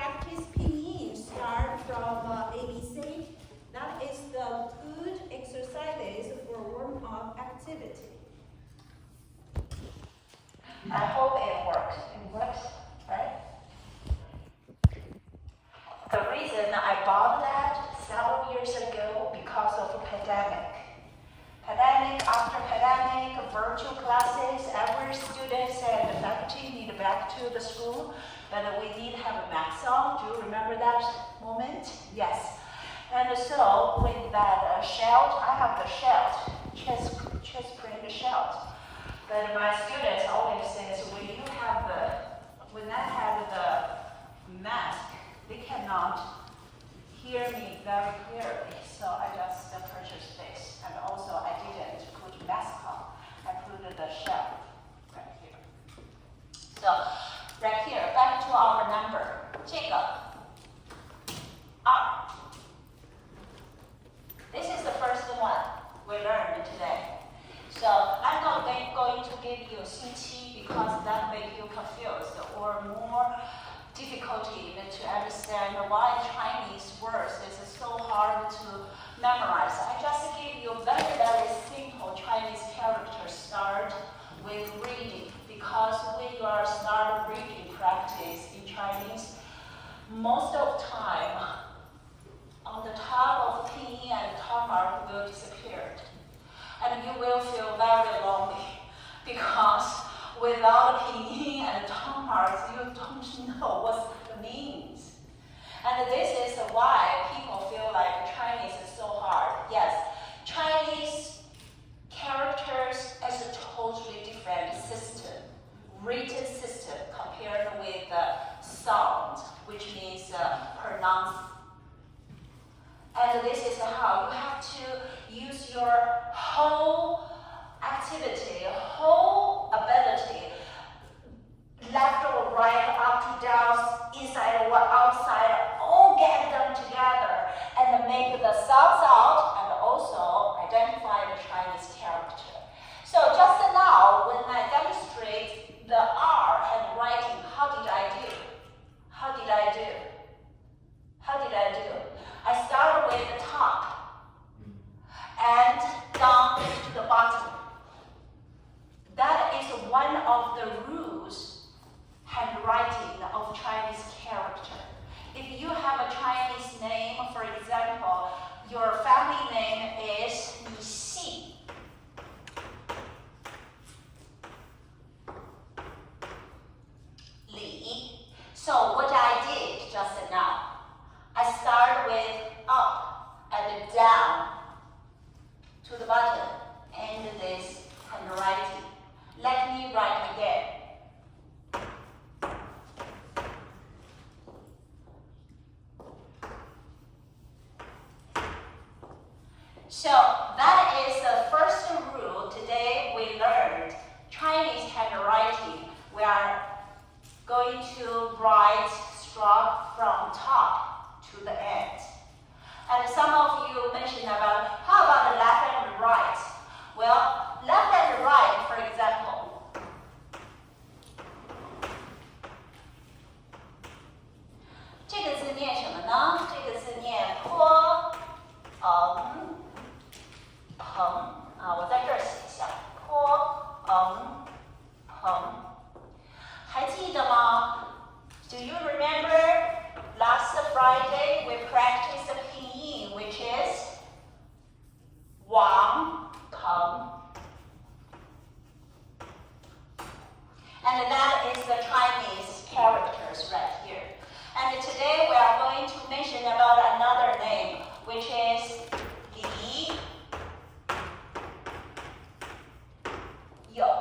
practice pinyin start from ABC. That is the good exercises for warm-up activity. I hope it works. It works, right? The reason I bought that several years ago because of pandemic. After pandemic, virtual classes, every student and the faculty need back to the school, but we did have a mask on. Do you remember that moment? Yes. And so with that shell, I have the shell, chest print shell. But my students always says when I have the mask, they cannot hear me very clearly. So I just purchased this. And also I didn't put mask on. I put the shell right here. So right here, back to our number. 这个2. This is the first one we learned today. So I'm not going to give you 星期 because that make you confused or more difficulty to understand why Chinese words is so hard to memorize. I just give you very, very simple Chinese characters start with reading because when you are start reading practice in Chinese, most of the time on the top of pinyin and top mark will disappear. And you will feel very lonely because without pinyin and top marks, you don't know what it means. And this is why people feel like Chinese is so hard. Yes, Chinese characters is a totally different system, written system compared with sound, which means pronounce. And this is how you have to use your whole activity, whole ability, left or right, up to down, inside or outside, all get them together and make the sounds out and also identify the Chinese character. So just now, when I demonstrate the R handwriting, how did I do? I started with the top and down to the bottom. That is one of the rules handwriting of Chinese character. If you have a Chinese name, for example, your family name is Li Xi. Li. So what I did just now, I start with up and down to the bottom and this handwriting. Let me write again. So that is the first rule today we learned. Chinese handwriting. We are going to write stroke from top to the end. And some of you mentioned about how about the left and right? Well, left and right, for example. "这个字念什么呢？这个字念坡蓬啊，我在这儿写一下，坡蓬。还记得吗 ？Do you remember last Friday we practiced the pinyin, which is 王鹏. And that is the Chinese characters right here. And today we are going to mention about another name, which is Li You.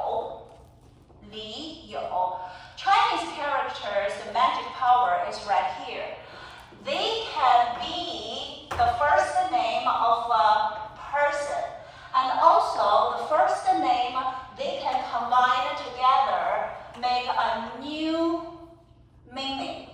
Li You. Chinese characters, the magic power is right here. They can be the first name of a person. And also the first name, they can combine together, make a new meaning.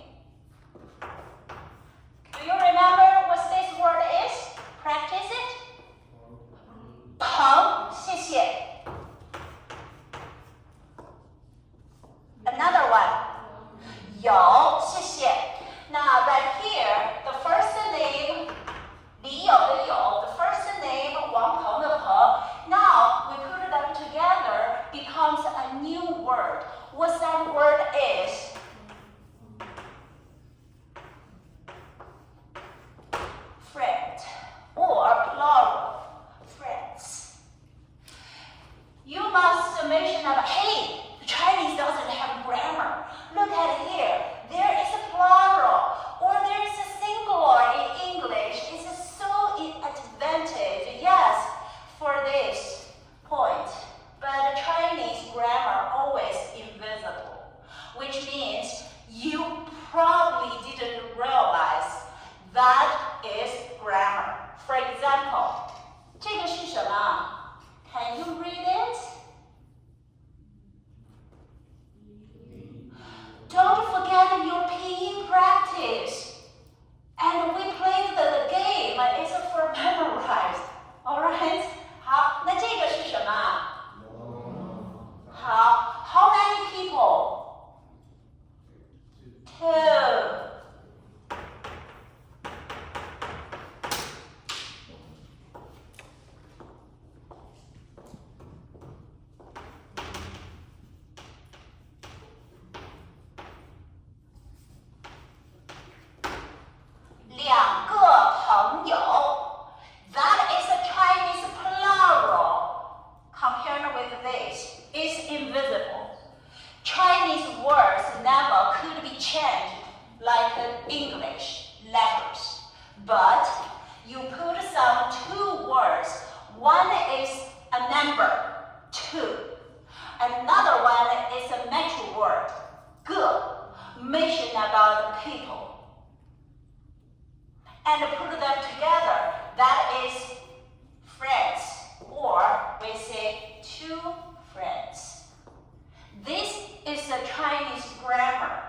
English letters, but you put some two words. One is a number, 2. Another one is a metric word, 个, mention about the people. And put them together, that is friends, or we say 2 friends. This is the Chinese grammar.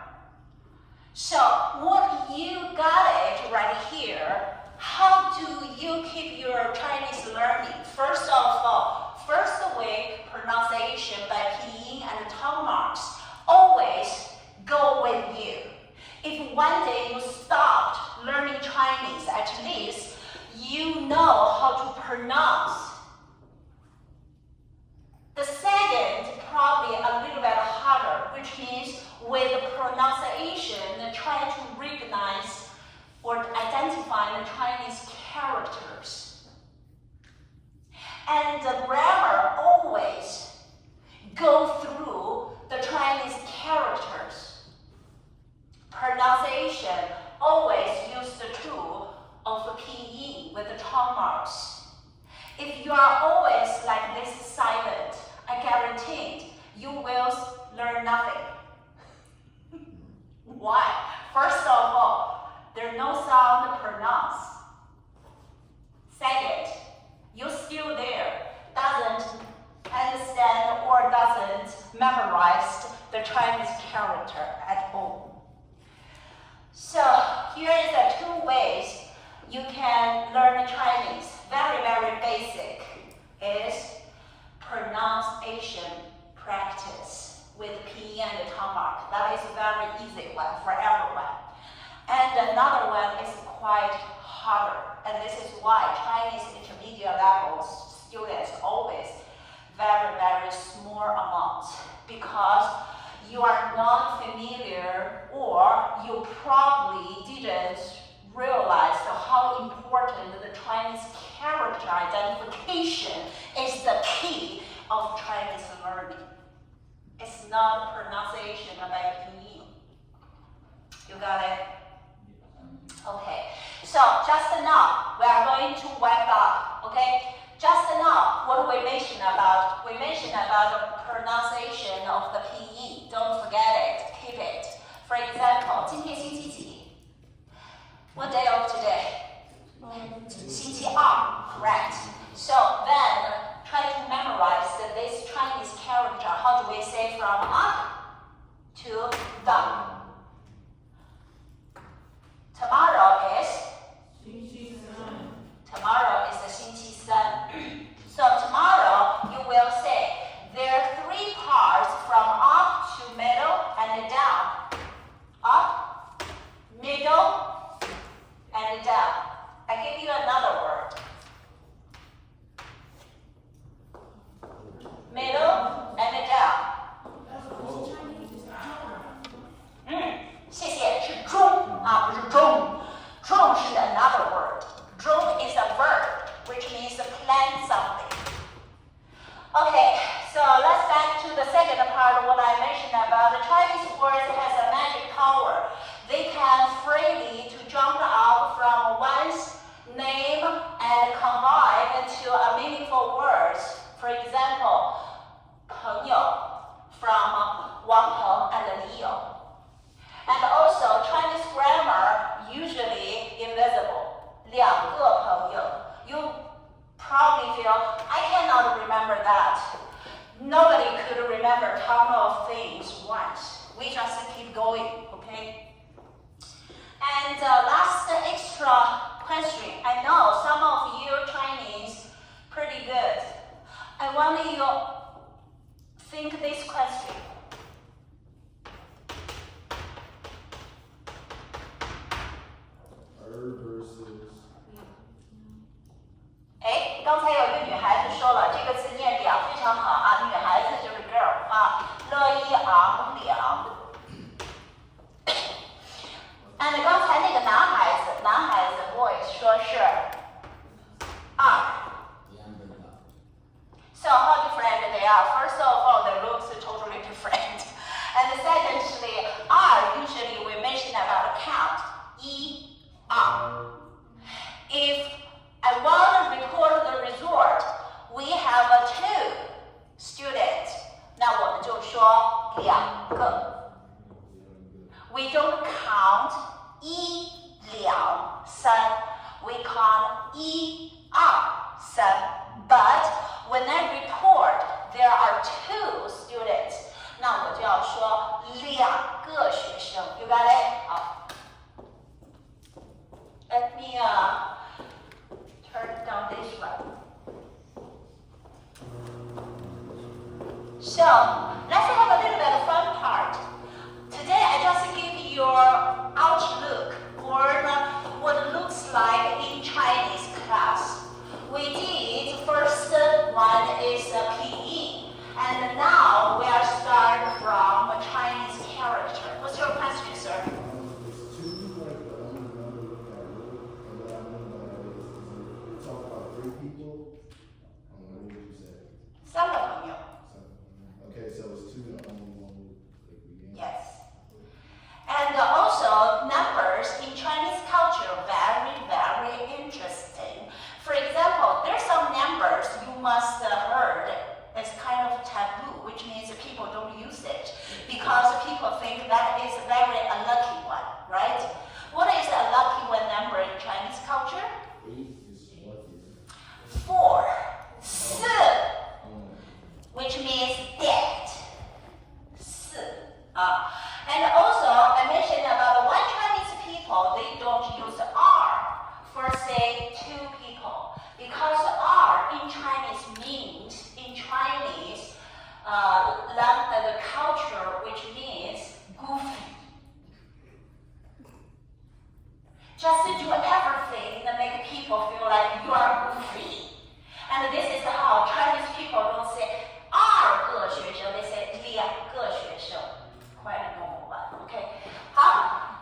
So what you got it right here, how do you keep your Chinese learning? First of all, first way, pronunciation by pinyin and tongue marks always go with you. If one day you stopped learning Chinese, at least you know how to pronounce. The second, probably a little bit harder, which means with pronunciation, trying to recognize or identify the Chinese characters. And the grammar always go through the Chinese characters. Pronunciation always use the tool of the pinyin with the tongue marks. If you are always like this silent, I guarantee you will learn nothing. Why? First of all, there's no sound to pronounce. Second, you're still there, doesn't understand or doesn't memorize the Chinese character at all. So here is the 2 ways you can learn Chinese. Very, very basic is pronunciation practice with pinyin and tongue mark. That is a very easy one for everyone. And another one is quite harder. And this is why Chinese intermediate levels students always very, very small amounts, because you are not familiar or you probably didn't realize how important the Chinese character identification is the key of Chinese learning. It's not pronunciation by pinyin. You got it? Okay. So just now, we are going to wipe up, okay? Just now, what we mentioned about? We mentioned about the pronunciation of the pinyin. Don't forget it, keep it. For example, 今天星期几? What day of today? 星期二, correct. So then, try to memorize this Chinese character. How do we say from up to down? Tomorrow is? Tomorrow is the 星期三. So tomorrow, you will say, there are 3 parts from up to middle and down. Up, middle, and down. I give you another word. Middle and down. 谢谢，是中啊，不是中。中是 another word. 中 is a verb, which means to plan something. Okay, so let's back to the second part of what I mentioned about the Chinese word has a magic power. They can freely to jump up from one's name and combine into a meaningful words. For example, 朋友 from Wang Peng and Leo. And also, Chinese grammar usually invisible. 两个朋友. You probably feel, I cannot remember that. Nobody could remember ton of things once. We just keep going, okay? And last extra question. I know some of you Chinese pretty good. I want you think this question. Versus. 哎，刚才有一个女孩子说了，这个词念两非常好啊，女孩子就是 girl 啊，乐一昂两。And 刚才那个男孩子 boy 说是二。So how different they are? First of all, the looks are totally different. And secondly, R usually we mention about count. 7. But when I report there are 2 students, 那我就要说2个学生。You got it? 好。Let me turn down this one. So let's have a little bit of fun part. Today I just give your outlook or what it looks like in Chinese class. We did first one is PE, and now we are start from a Chinese character. What's your question, sir? Okay, so it's 2 the only one that we gain. Yes. And also numbers in Chinese culture very, very interesting. For example, there's some numbers you must heard as kind of taboo, which means people don't use it because people think that is a very unlucky one, right? What is a lucky one number in Chinese culture? 8 is lucky. 4, 4, which means dead. 4. And also, I mentioned about one Chinese people, they don't use R for say 2 people because R in Chinese means, in Chinese the culture, which means goofy. Just to do everything that make people feel like you are goofy. And this is how Chinese people don't say 2个学生, they say 2个学生. Quite a normal one, okay?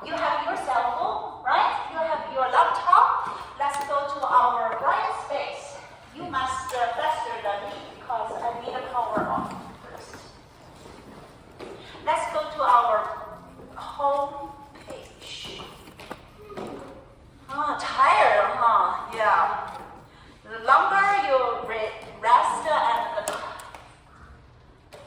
You have your cell phone, right? You have your laptop. Let's go to our bright space. You must faster than me because I need a power on first. Let's go to our home page. Tired, huh? Yeah. The longer you rest and the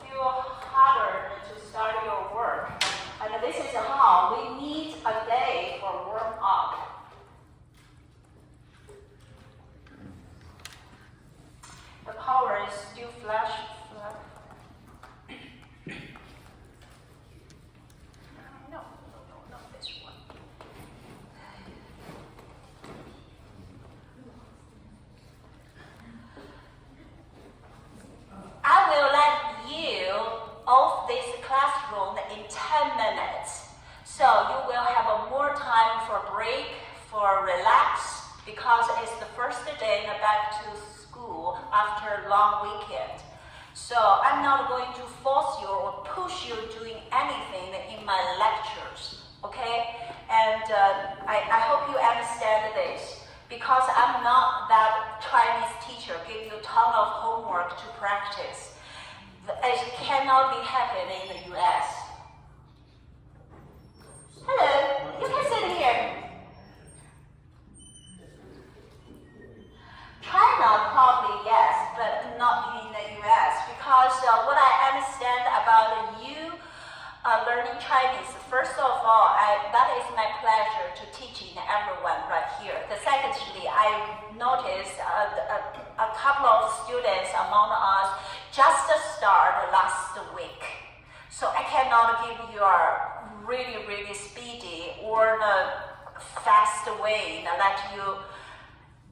feel harder to start your work. And this is how we need a day for warm up. The power is still flash. No, this one. I will let you off this classroom in 10 minutes. So you will have more time for break, for relax, because it's the first day back to school after a long weekend. So I'm not going to force you or push you doing anything in my lectures, okay? And I hope you understand this, because I'm not that Chinese teacher, give you a ton of homework to practice. It cannot be happening in the US. Hello, you can sit here. China probably yes, but not in the US, because what I understand about you learning Chinese, first of all, that is my pleasure to teaching everyone right here. Secondly, I noticed a couple of students among us just started last week. So I cannot give you a really, really speedy or the fast way to let you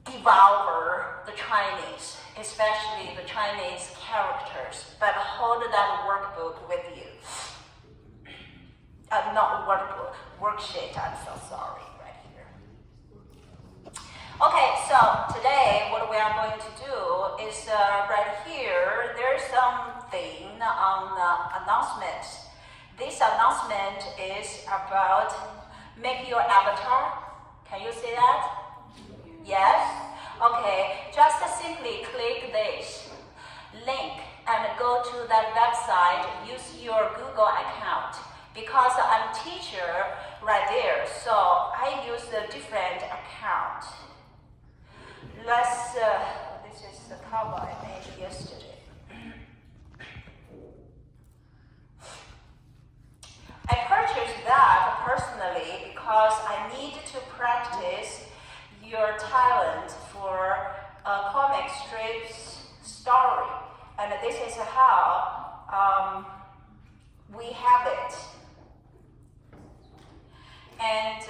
devour the Chinese, especially the Chinese characters, but hold that workbook with you. Not workbook, worksheet, I'm so sorry, right here. Okay, so today what we are going to do is right here, there's something on the announcement. This announcement is about make your avatar. Can you see that? Yes? Okay, just simply click this link and go to that website, use your Google account. Because I'm teacher right there, so I use a different account. Let's, this is the cover I made yesterday. I purchased that personally because I need to practice your talent for comic strips story, and this is how we have it. And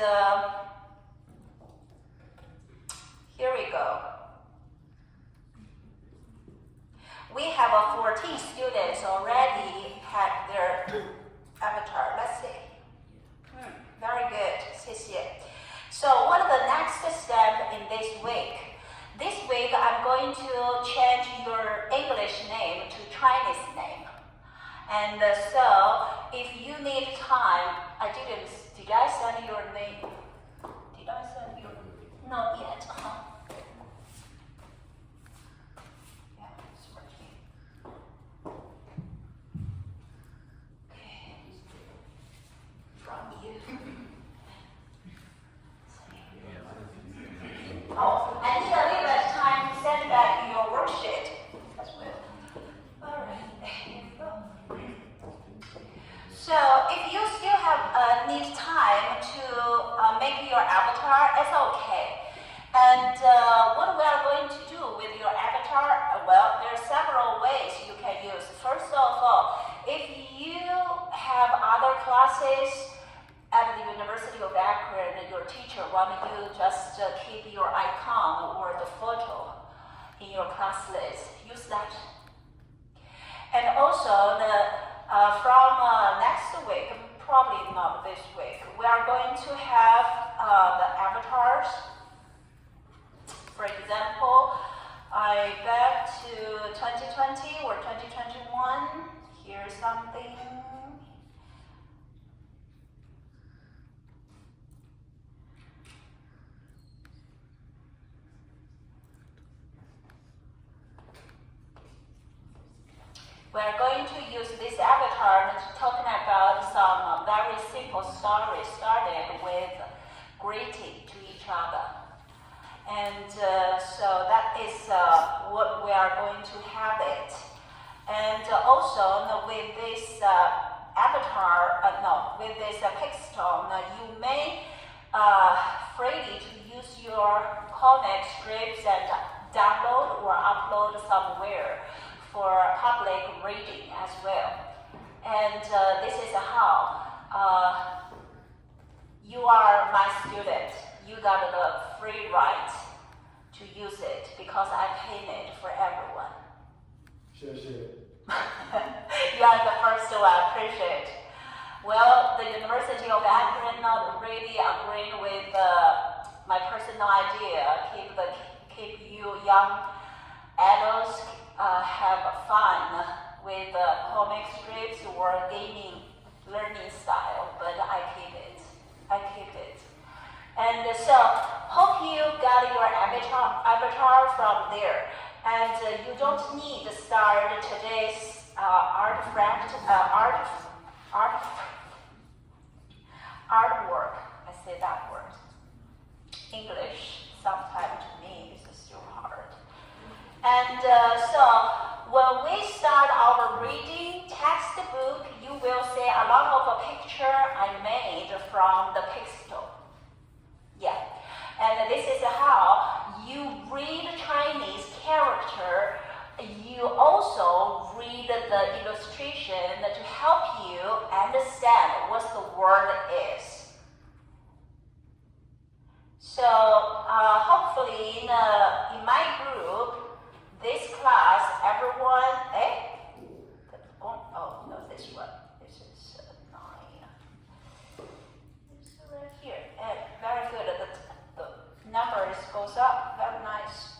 here we go. We have 14 students already had their avatar. Let's see. Very good. 谢谢. So what are the next step in this week? This week I'm going to change your English name to Chinese name. And so if you need time, did I send your name? Did I send your? Not yet. Yeah, it's working. Okay. From you. Oh, I need a little bit of time to send back your worksheet as well. All right, here we go. So if you still have need time to make your avatar, it's okay. And what we are going to do with your avatar, well, there are several ways you can use. First of all, if you have other classes at the University of Akron, your teacher wants you just keep your icon or the photo in your class list, use that. And also, from next week, probably not this week, we are going to have the avatars. For example, I back to 2020 or 2021. Here's something. We're going to use this avatar talking about some very simple stories started with greeting to each other. And so that is what we are going to have it. And also with this avatar, with this Pixstone, you may freely to use your comic strips and download or upload somewhere for public reading as well. And this is how you are my student. You got the free right to use it because I paid it for everyone. Sure. You are the first one, appreciate. Well, the University of Akron not really agreeing with my personal idea, keep you young adults have fun with comic strips or gaming learning style, but I keep it. And so, hope you got your avatar from there. And you don't need to start today's artwork. I say that word. English, sometimes to me, is still hard. And so, when we start our reading textbook, you will see a lot of picture I made from the Pixstone. Yeah, and this is how you read Chinese character. You also read the illustration to help you understand what the word is. So hopefully in my group, this class, everyone, oh no, this one, this is 9. It's right here, very good, the numbers goes up, very nice.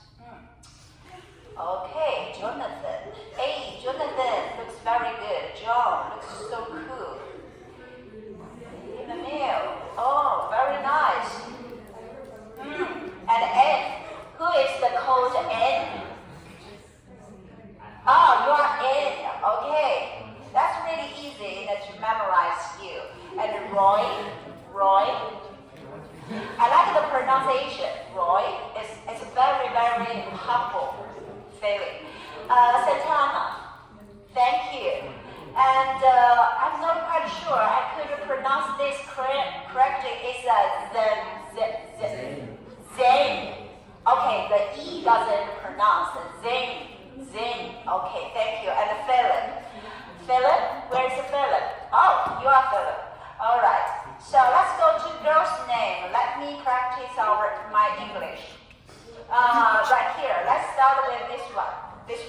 Okay, Jonathan. Hey, Jonathan looks very good. John looks so cool. In the mail. Oh, very nice. And N. Who is the code N? Oh, you are N. Okay. That's really easy to memorize you. And Roy. I like the pronunciation. Roy is very, very humble feeling. Santana, thank you. And I'm not quite sure I could pronounce this correctly. It's Zen. me practice my English. Right here, let's start with this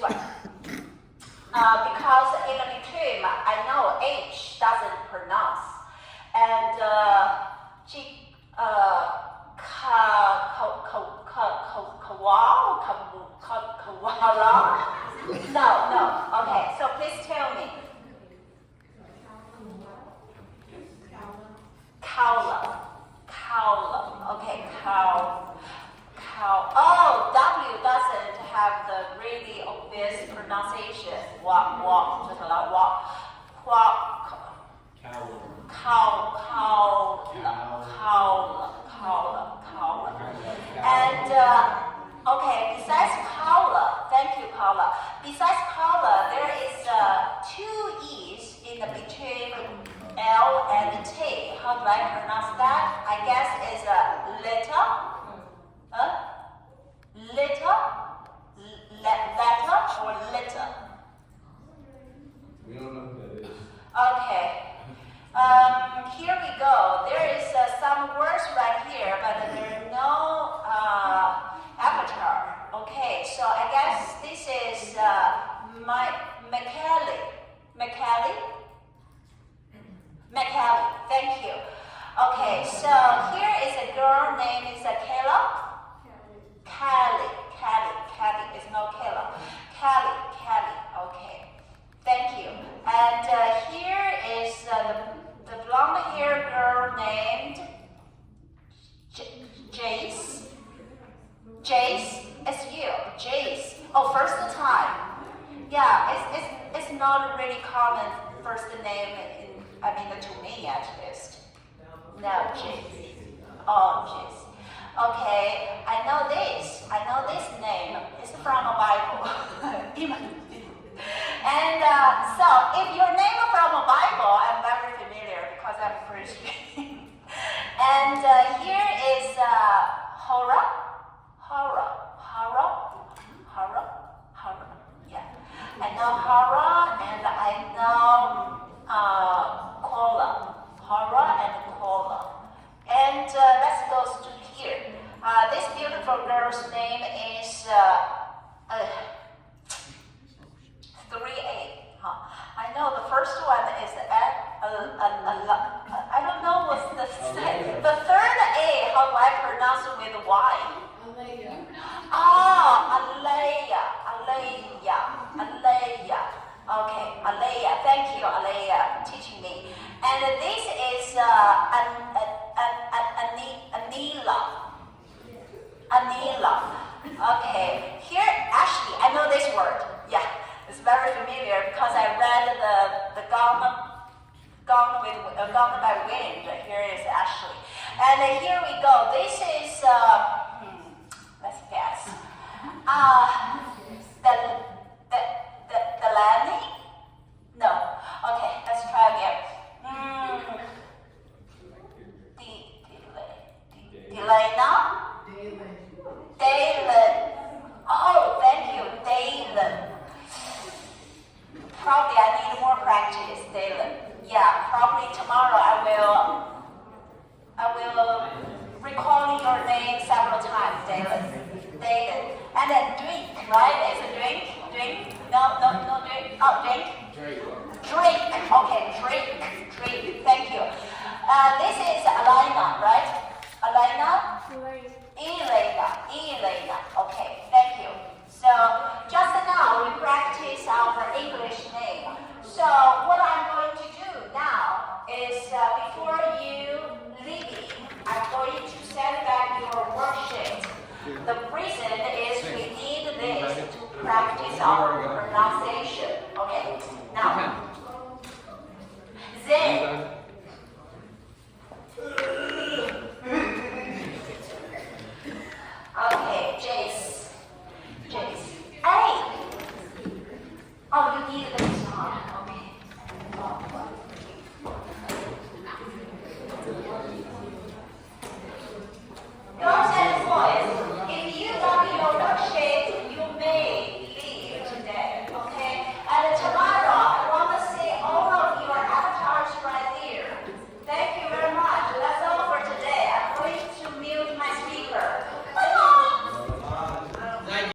one. Because in between, I know H doesn't pronounce. And Kawala? No. Okay, so please tell me. Kaula. Okay, cow. Oh, W doesn't have the really obvious pronunciation. Walk, just like walk. Kaula. And okay, besides Kaula, thank you, Paula. Besides Paula, there is 2 E's in the between L and T. How do I pronounce that? I guess it's a letter or litter. We don't know who that is. Okay. Here we go. There is some words right here, but there are no avatar. Okay, so I guess this is McCallie. Thank you. Okay, so here is a girl named Kayla. Callie. It's not Kayla. Callie. Okay. Thank you. And here is the blonde-haired girl named Jace. It's you, Jace. Oh, first time. Yeah, it's not a really common first name to me at least. No, Jace. Oh, Jace. Okay, I know this name. It's from a Bible. And so, if your name is from a Bible, I'm very familiar because I'm Christian. And here is Hora. Yeah, I know Hora and I know Kola. Hora and Kola. And let's go to here. This beautiful girl's name is 3A. I know the first one is I don't know what's the second. The third A, how do I pronounce it with Y? Alea. Okay, Alea. Thank you, Alea, teaching me. And this is Anila. Okay, here actually I know this word. Yeah, it's very familiar because I read the Gone by Wind. Here is Ashley. And here we go. This is let's guess. The Lanny? No. Okay, let's try again. Delana? Dalen. Oh, thank you, Dalen. Probably I need more practice, Dalen. Yeah, probably tomorrow I will recall your name several times, Dalen. And then drink, right? Is it drink? No, drink. Oh, drink. Drink. Okay, drink. Thank you. This is Elena, right? Elena. Okay, thank you. So just now we practice our English name. So what I'm going to do now is before you leaving, I'm going to send back your worksheet. The reason is we need this to practice our